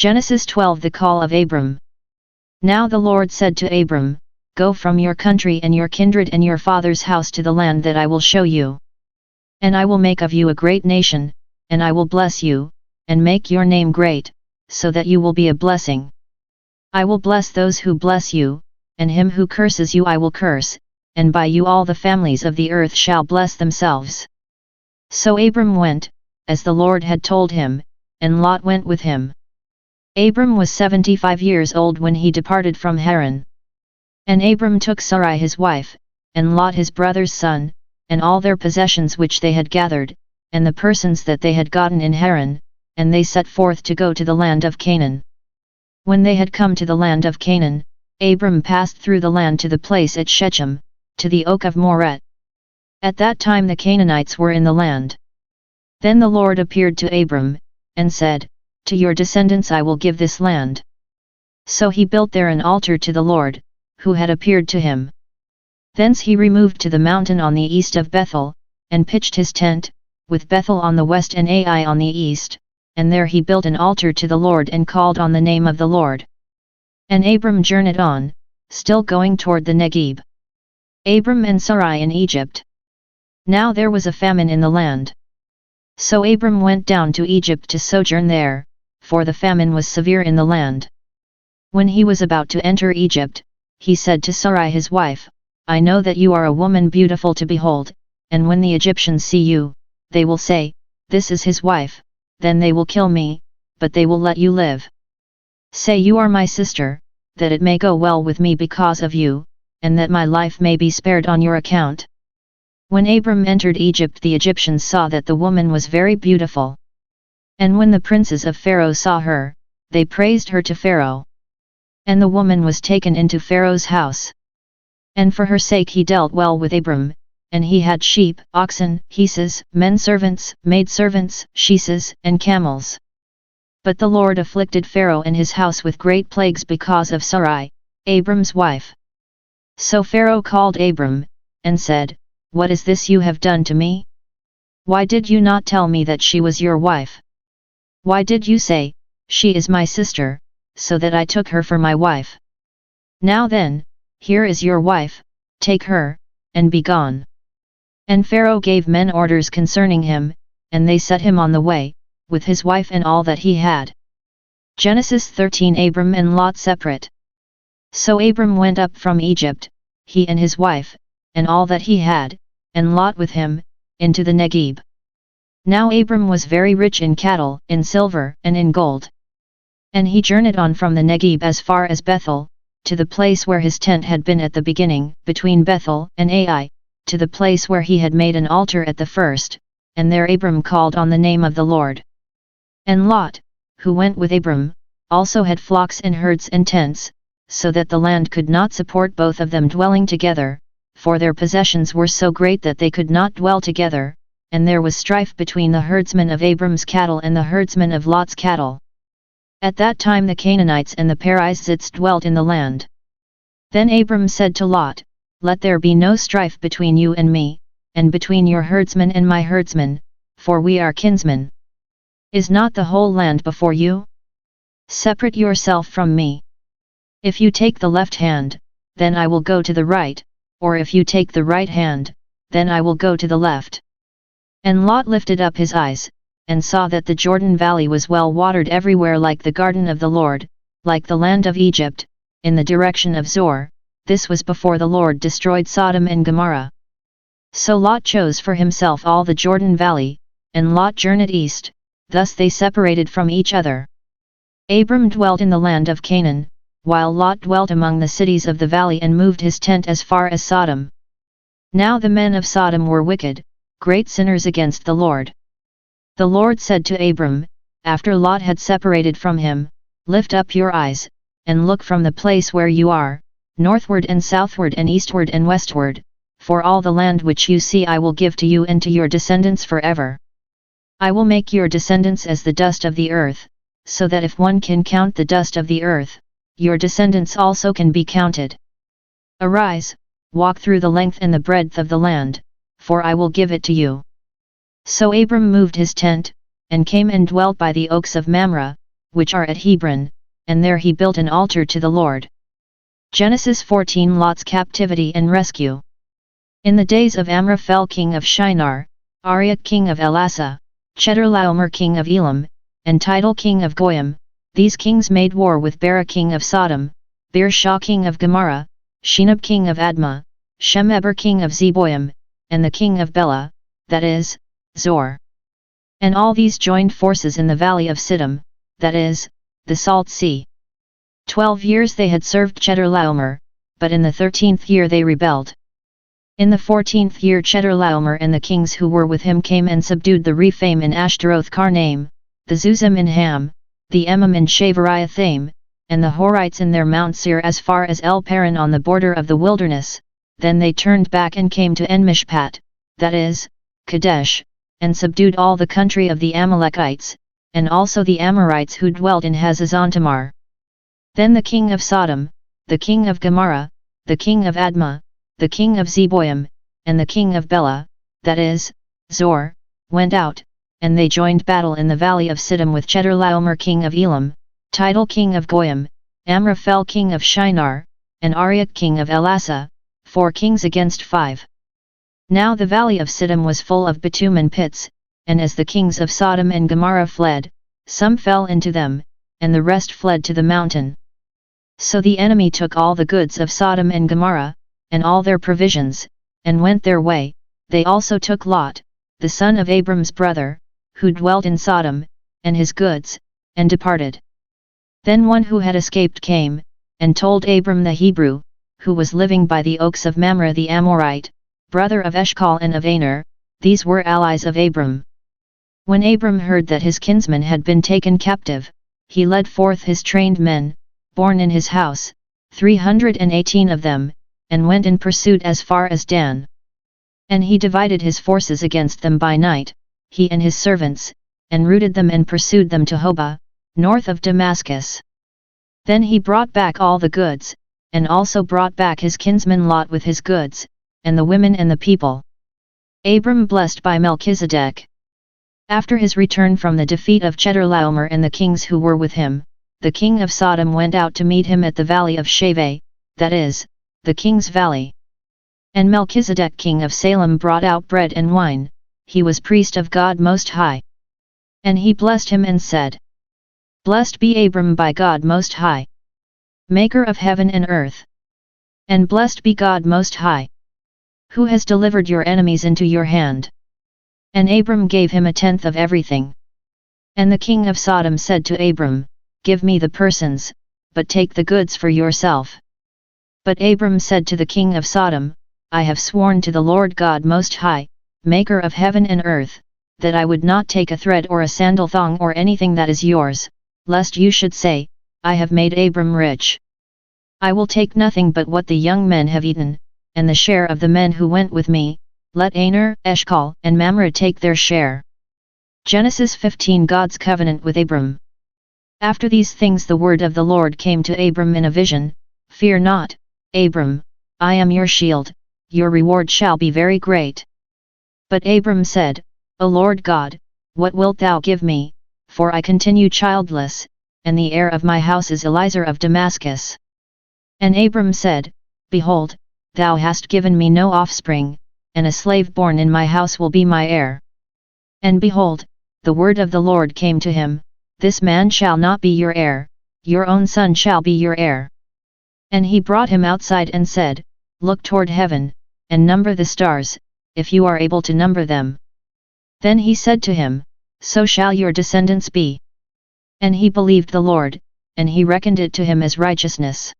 Genesis 12 The Call of Abram. Now the Lord said to Abram, Go from your country and your kindred and your father's house to the land that I will show you. And I will make of you a great nation, and I will bless you, and make your name great, so that you will be a blessing. I will bless those who bless you, and him who curses you I will curse, and by you all the families of the earth shall bless themselves. So Abram went, as the Lord had told him, and Lot went with him. Abram was 75 years old when he departed from Haran. And Abram took Sarai his wife, and Lot his brother's son, and all their possessions which they had gathered, and the persons that they had gotten in Haran, and they set forth to go to the land of Canaan. When they had come to the land of Canaan, Abram passed through the land to the place at Shechem, to the oak of Moreh. At that time the Canaanites were in the land. Then the Lord appeared to Abram, and said, To your descendants I will give this land. So he built there an altar to the Lord, who had appeared to him. Thence he removed to the mountain on the east of Bethel, and pitched his tent, with Bethel on the west and Ai on the east, and there he built an altar to the Lord and called on the name of the Lord. And Abram journeyed on, still going toward the Negeb. Abram and Sarai in Egypt. Now there was a famine in the land. So Abram went down to Egypt to sojourn there, for the famine was severe in the land. When he was about to enter Egypt, he said to Sarai his wife, I know that you are a woman beautiful to behold, and when the Egyptians see you, they will say, This is his wife, then they will kill me, but they will let you live. Say you are my sister, that it may go well with me because of you, and that my life may be spared on your account. When Abram entered Egypt the Egyptians saw that the woman was very beautiful. And when the princes of Pharaoh saw her, they praised her to Pharaoh. And the woman was taken into Pharaoh's house. And for her sake he dealt well with Abram, and he had sheep, oxen, asses, men servants, maidservants, she-asses, and camels. But the Lord afflicted Pharaoh and his house with great plagues because of Sarai, Abram's wife. So Pharaoh called Abram, and said, What is this you have done to me? Why did you not tell me that she was your wife? Why did you say, She is my sister, so that I took her for my wife? Now then, here is your wife, take her, and be gone. And Pharaoh gave men orders concerning him, and they set him on the way, with his wife and all that he had. Genesis 13 Abram and Lot Separate. So Abram went up from Egypt, he and his wife, and all that he had, and Lot with him, into the Negeb. Now Abram was very rich in cattle, in silver, and in gold. And he journeyed on from the Negeb as far as Bethel, to the place where his tent had been at the beginning, between Bethel and Ai, to the place where he had made an altar at the first, and there Abram called on the name of the Lord. And Lot, who went with Abram, also had flocks and herds and tents, so that the land could not support both of them dwelling together, for their possessions were so great that they could not dwell together, and there was strife between the herdsmen of Abram's cattle and the herdsmen of Lot's cattle. At that time the Canaanites and the Perizzites dwelt in the land. Then Abram said to Lot, Let there be no strife between you and me, and between your herdsmen and my herdsmen, for we are kinsmen. Is not the whole land before you? Separate yourself from me. If you take the left hand, then I will go to the right, or if you take the right hand, then I will go to the left. And Lot lifted up his eyes, and saw that the Jordan valley was well watered everywhere like the garden of the Lord, like the land of Egypt, in the direction of Zoar. This was before the Lord destroyed Sodom and Gomorrah. So Lot chose for himself all the Jordan valley, and Lot journeyed east, thus they separated from each other. Abram dwelt in the land of Canaan, while Lot dwelt among the cities of the valley and moved his tent as far as Sodom. Now the men of Sodom were wicked, great sinners against the Lord. The Lord said to Abram, after Lot had separated from him, Lift up your eyes, and look from the place where you are, northward and southward and eastward and westward, for all the land which you see I will give to you and to your descendants forever. I will make your descendants as the dust of the earth, so that if one can count the dust of the earth, your descendants also can be counted. Arise, walk through the length and the breadth of the land, for I will give it to you. So Abram moved his tent, and came and dwelt by the oaks of Mamre, which are at Hebron, and there he built an altar to the Lord. Genesis 14. Lot's captivity and rescue. In the days of Amraphel king of Shinar, Arioch king of Elasa, Chedorlaomer king of Elam, and Tidal king of Goyim, these kings made war with Bera king of Sodom, Beershah king of Gomorrah, Shinab king of Admah, Shemeber king of Zeboim, and the king of Bela, that is, Zor. And all these joined forces in the valley of Siddim, that is, the Salt Sea. 12 years they had served Chedorlaomer, but in the 13th year they rebelled. In the 14th year Chedorlaomer and the kings who were with him came and subdued the Rephaim in Ashtaroth Karnaim, the Zuzim in Ham, the Emim in Shavariathaim, and the Horites in their Mount Seir as far as El Paran on the border of the wilderness. Then they turned back and came to En-Mishpat, that is, Kadesh, and subdued all the country of the Amalekites, and also the Amorites who dwelt in Hazazontamar. Then the king of Sodom, the king of Gomorrah, the king of Admah, the king of Zeboim, and the king of Bela, that is, Zor, went out, and they joined battle in the valley of Siddim with Chedorlaomer king of Elam, Tidal king of Goyim, Amraphel king of Shinar, and Arioch king of Elasa, 4 kings against 5. Now the valley of Siddim was full of bitumen pits, and as the kings of Sodom and Gomorrah fled, some fell into them, and the rest fled to the mountain. So the enemy took all the goods of Sodom and Gomorrah, and all their provisions, and went their way. They also took Lot, the son of Abram's brother, who dwelt in Sodom, and his goods, and departed. Then one who had escaped came, and told Abram the Hebrew, who was living by the oaks of Mamre the Amorite, brother of Eshcol and of Aner, these were allies of Abram. When Abram heard that his kinsman had been taken captive, he led forth his trained men, born in his house, 318 of them, and went in pursuit as far as Dan. And he divided his forces against them by night, he and his servants, and routed them and pursued them to Hobah, north of Damascus. Then he brought back all the goods, and also brought back his kinsman Lot with his goods, and the women and the people. Abram blessed by Melchizedek. After his return from the defeat of Chedorlaomer and the kings who were with him, the king of Sodom went out to meet him at the valley of Shaveh, that is, the king's valley. And Melchizedek king of Salem brought out bread and wine, he was priest of God Most High. And he blessed him and said, Blessed be Abram by God Most High, Maker of heaven and earth. And blessed be God Most High, who has delivered your enemies into your hand. And Abram gave him 1/10 of everything. And the king of Sodom said to Abram, Give me the persons, but take the goods for yourself. But Abram said to the king of Sodom, I have sworn to the Lord God Most High, Maker of heaven and earth, that I would not take a thread or a sandal thong or anything that is yours, lest you should say, I have made Abram rich. I will take nothing but what the young men have eaten, and the share of the men who went with me, let Aner, Eshcol, and Mamre take their share. Genesis 15. God's covenant with Abram. After these things the word of the Lord came to Abram in a vision, Fear not, Abram, I am your shield, your reward shall be very great. But Abram said, O Lord God, what wilt thou give me, for I continue childless, and the heir of my house is Eliezer of Damascus. And Abram said, Behold, thou hast given me no offspring, and a slave born in my house will be my heir. And behold, the word of the Lord came to him, This man shall not be your heir, your own son shall be your heir. And he brought him outside and said, Look toward heaven, and number the stars, if you are able to number them. Then he said to him, So shall your descendants be. And he believed the Lord, and he reckoned it to him as righteousness.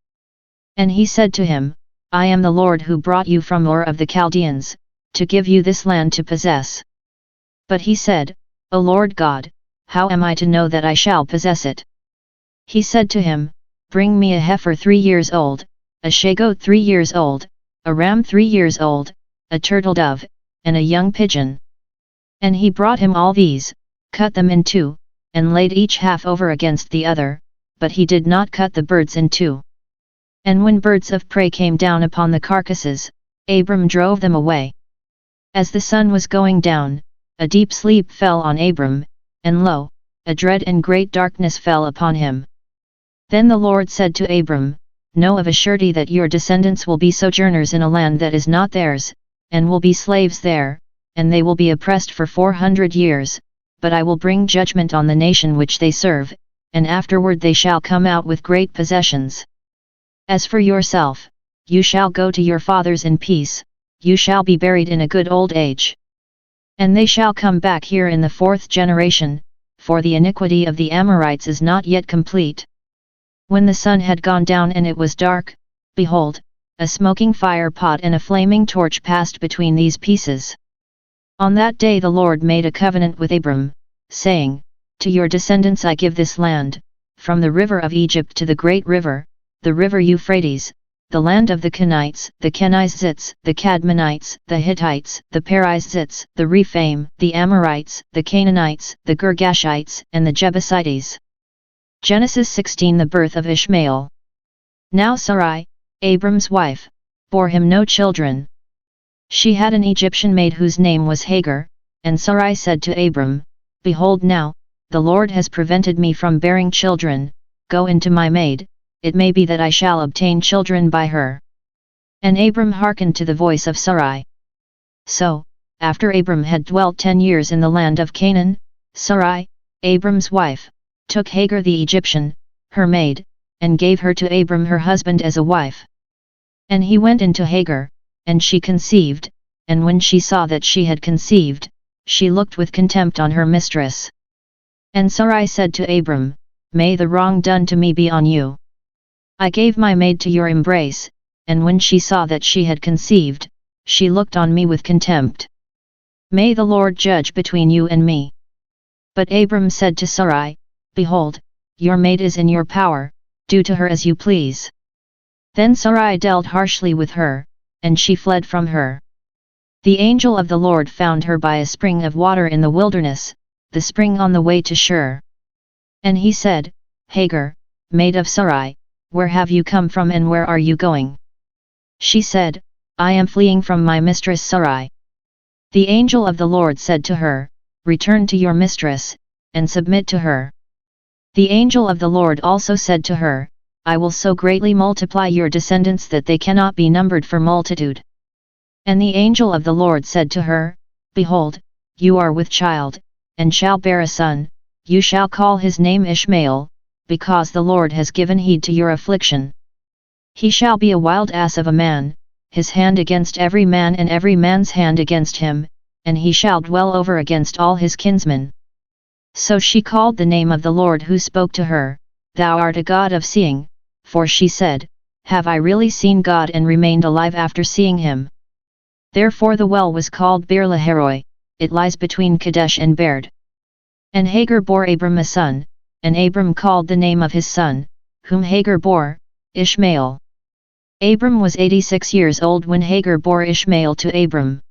And he said to him, I am the Lord who brought you from Ur of the Chaldeans, to give you this land to possess. But he said, O Lord God, how am I to know that I shall possess it? He said to him, Bring me a heifer 3 years old, a she-goat 3 years old, a ram 3 years old, a turtle dove, and a young pigeon. And he brought him all these, cut them in two, and laid each half over against the other, but he did not cut the birds in two. And when birds of prey came down upon the carcasses, Abram drove them away. As the sun was going down, a deep sleep fell on Abram, and lo, a dread and great darkness fell upon him. Then the Lord said to Abram, Know of a surety that your descendants will be sojourners in a land that is not theirs, and will be slaves there, and they will be oppressed for 400 years, but I will bring judgment on the nation which they serve, and afterward they shall come out with great possessions. As for yourself, you shall go to your fathers in peace, you shall be buried in a good old age. And they shall come back here in the 4th generation, for the iniquity of the Amorites is not yet complete. When the sun had gone down and it was dark, behold, a smoking fire pot and a flaming torch passed between these pieces. On that day the Lord made a covenant with Abram, saying, To your descendants I give this land, from the river of Egypt to the great river, the river Euphrates, the land of the Kenites, the Kenizzites, the Cadmonites, the Hittites, the Perizzites, the Rephaim, the Amorites, the Canaanites, the Girgashites, and the Jebusites. Genesis 16. The birth of Ishmael. Now Sarai, Abram's wife, bore him no children. She had an Egyptian maid whose name was Hagar, and Sarai said to Abram, Behold now, the Lord has prevented me from bearing children, go into my maid, it may be that I shall obtain children by her. And Abram hearkened to the voice of Sarai. So, after Abram had dwelt 10 years in the land of Canaan, Sarai, Abram's wife, took Hagar the Egyptian, her maid, and gave her to Abram her husband as a wife. And he went into Hagar, and she conceived, and when she saw that she had conceived, she looked with contempt on her mistress. And Sarai said to Abram, May the wrong done to me be on you. I gave my maid to your embrace, and when she saw that she had conceived, she looked on me with contempt. May the Lord judge between you and me. But Abram said to Sarai, Behold, your maid is in your power, do to her as you please. Then Sarai dealt harshly with her, and she fled from her. The angel of the Lord found her by a spring of water in the wilderness, the spring on the way to Shur. And he said, Hagar, maid of Sarai, where have you come from and where are you going? She said, I am fleeing from my mistress Sarai. The angel of the Lord said to her, Return to your mistress, and submit to her. The angel of the Lord also said to her, I will so greatly multiply your descendants that they cannot be numbered for multitude. And the angel of the Lord said to her, Behold, you are with child, and shall bear a son, you shall call his name Ishmael, because the Lord has given heed to your affliction. He shall be a wild ass of a man, his hand against every man and every man's hand against him, and he shall dwell over against all his kinsmen. So she called the name of the Lord who spoke to her, Thou art a God of seeing, for she said, Have I really seen God and remained alive after seeing him? Therefore the well was called Beer-Lahai-roi, it lies between Kadesh and Bered. And Hagar bore Abram a son, and Abram called the name of his son, whom Hagar bore, Ishmael. Abram was 86 years old when Hagar bore Ishmael to Abram.